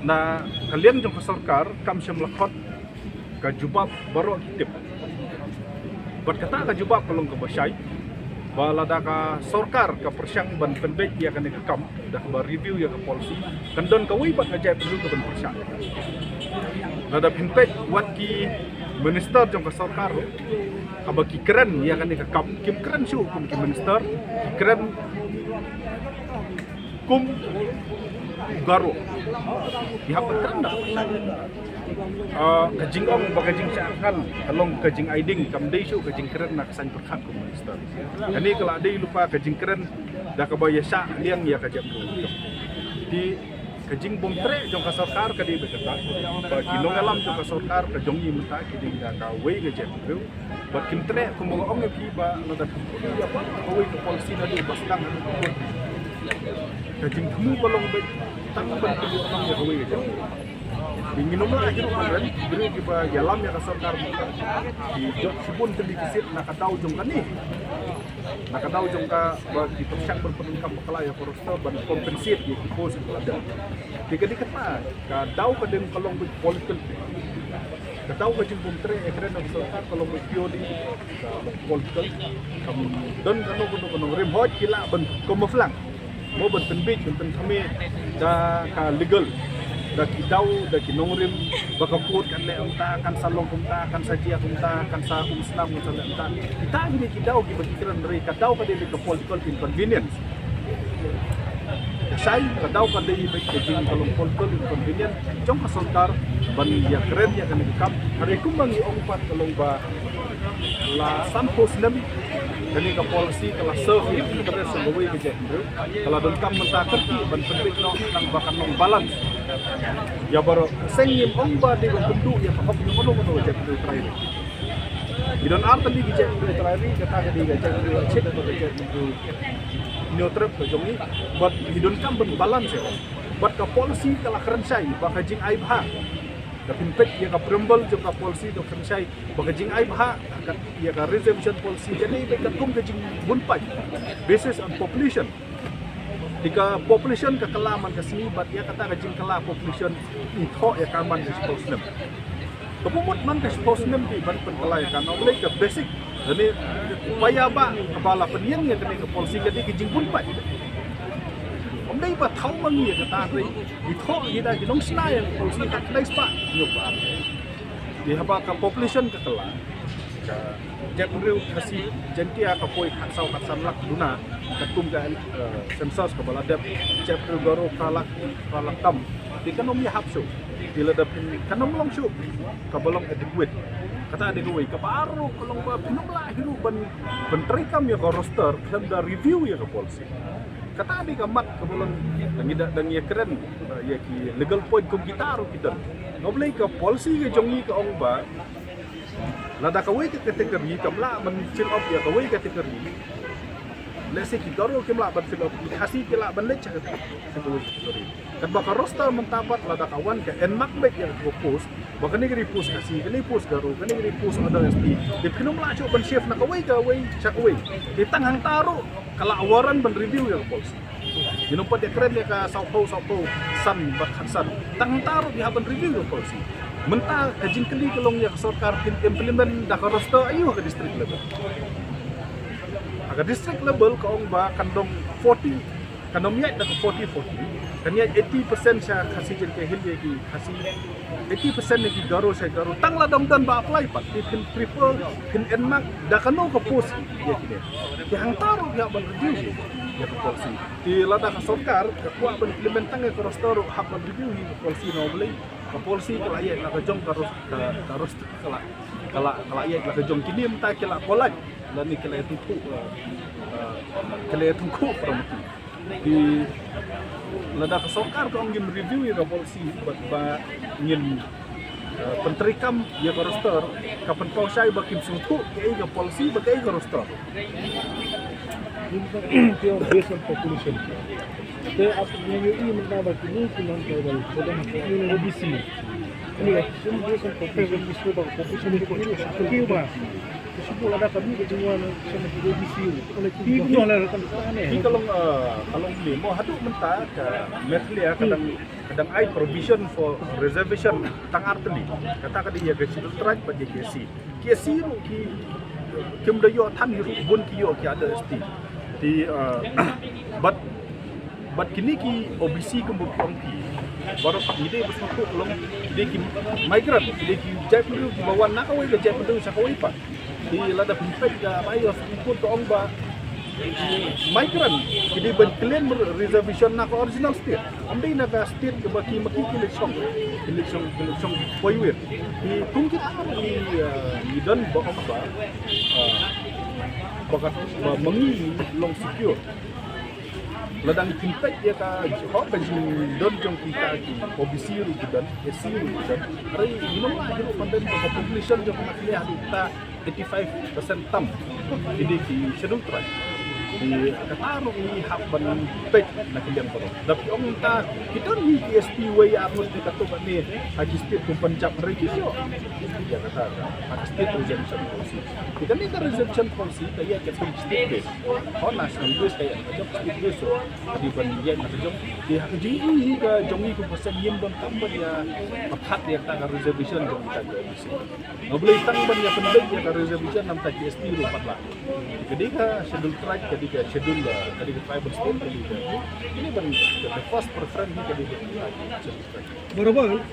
Na kalian jong sarkar kam syam lakhot ka jubab baro kitip. Berkata ka jubab kalong ka basyay balada ka sarkar ka persyang ban penbek ya kan kam dah ba review ya ka policy kandon ka wi bat ka jay perlu ka ban persyang. Nada penbek wat ki minister jong ka sarkar ka ki keren ya kan ka kam kim keren syu kum ki minister keren kum garo pihak berkanda kajing ong bagajing cakal kalong kajing aiding kam dei syu kajing keren nak san perkhat kum minister ani kala dei lupa kajing keren da ka baya sa liang ya kajam di kajing bom tre jong ka sarkar ka di bekata ba kinong alam jong ka sarkar ka jong yi menta kiding da ka wei ga jem ru ba kim tre kum mo ong ki ba no da ya ba wei ko policy na di bastang kajing kamu balong be tang ban ko orang ya kawai aja minum lah hidup keren beri kita jalan ya kasar karma di jok sibun tadi kisit nak tahu jong kan nih nak tahu jong ka di persyak berpenungkap bekala ya korostor ban kompensat di pos ada tiga dikata ka tahu ka dem kalong politik ka tahu ka jing bumtre ekren ng sarkar kalong bio di politik kam don kanu kuno rim hot kila ban komoflang mo ban penbit ban kami da ka legal da kidau da kinongrim baka put kan le unta kan salong kumta kan sajia kumta kan sa uslam kan sa unta kita gini kidau gi bakiran dari kadau ka dili ka political inconvenience sai kadau ka dili ka jing kalong political inconvenience jong ka sarkar ban ya keren ya kan kap hari kumbang ong pat kalong ba la sampos nam kani ka policy kala serve yang interest sa gawin ka jet kala don kam mentakot ban penbit no nang bakan nong balance ya baro sengim ong ba di bendu ya pa hop no no jet do try idon art di jet do try kata ka di jet do check do jet do neutral ka jongi but idon kam ban balance ya but ka policy kala keren sai ba ka jing ai bha ka pinpet ya ka prembal jo ka policy do keren sai ba ka jing ai bha ya ka reservation policy jadi be ka kum ka jing bunpai basis on population jika population ka kalaman ka sini bat ya kata ka jing kala population itho ya kaman ka sponsem kepumut man ka sponsem di ban penkalai kan oleh ka basic jadi upaya ba kepala peniang ya kena ka policy jadi ka jing bunpai dai ba thau mangi ya kata ri itho ida ki nong sna yang policy ka dai spa nyoba di haba ka population ka kala ka jepru kasi jentia ka poi khansau khasan lak duna katum ka census ka balada jepru garo kalak tam di kanom ya hapso bila da kanom long shu ka balong adequate kata ada gue ka baru kalau ba pinumla hiru ban bentrikam ya ka roster kan da review ya ka policy kata di kamat kebulan dan ya keren ya ki legal point kum kita ro kita ngoblay ka policy ke jongi ka ong ba lada ka we ka kategori kamla man chill up ya ka we kategori lese ki garo kimla ban fill up hasi kila ban lech ka kategori kan baka roster mentapat lada kawan ka en makbek yang ko post baka ni gri post kasi kani post garo kani gri post ada SP di pinum la cho ban chef na ka we chak we di tanghang taro kala awaran ban review ya policy dinumpat ya keren ya ka saupo san bakhasan tanghang taro di haban review ya policy menta kajing kali kalong ya sarkar implement da ka roster ayo ka district level aga district level ka ong ba kandong 40 kanom ya da 40 kanya 80% sa kasi jen ke hilye ki kasi 80% ki garo sa garo tangla dong dan ba apply pat pin prefer pin enmak da kano ka post ya kide ki hang taro ya ban review ya ka policy ti lada ka sarkar ka kuwa ban implementang ka roster hak ban review ni policy no boleh ka policy kala ya ka jom ka roster kala ya ka jom kini mta kala kolaj lan ni kala tungku promosi di lada ka sarkar ka ngin review ya policy ba ngin penterikam ya ka roster kapan pausay bakim sutu kay ka policy ba kay ka roster based on population they up when you even now but you need to know for them OBC anyway based on population is about population is Sebut ada kami ke semua sama ABC. Oleh TV lah kan aneh. Jadi kalau beli mau haduk mentah ke Merlia kadang ai provision for reservation tang arteli kata ka dia ke sidul traj pa je KC ru ki kim da yo than ru bun ki yo ki ada sti di but kini ki OBC ke bukong ki baru ide bersatu long ide ki migrant ide ki jai pendu ki bawan nak awai ke jai pendu sakawai pa di lada pimpet ga bayo ikut to ong ba migrant jadi ban claim reservation nak original state amdai na ka state ke baki maki election poiwir di tungkit di dan ba ong ba bakat mengi long secure ladang pimpet dia ka ho ka don jong kita ki OBC ru dan SC ru dan hari minum lah hidup pandai population jong nak lihat kita 85% tam jadi ki schedule try di kataru ni hak ban pet nak kalian ko tapi ong ta kita ni PSP way arus di katuban ni haji state kung pancap registro dia kata haji state reservation policy kita ni reservation policy kaya ke state base on national base kaya job state base so di ban dia nak jong di haji ni ka jongi ko persen yem don tambah dia pakat dia ta reservation jong kita bisa boleh tambah dia pendek dia ka reservation nam ta PSP ru 4 lah jadi ka schedule track jadi ka schedule jadi ka tribal state jadi ini ban the first preference ni jadi Berapa?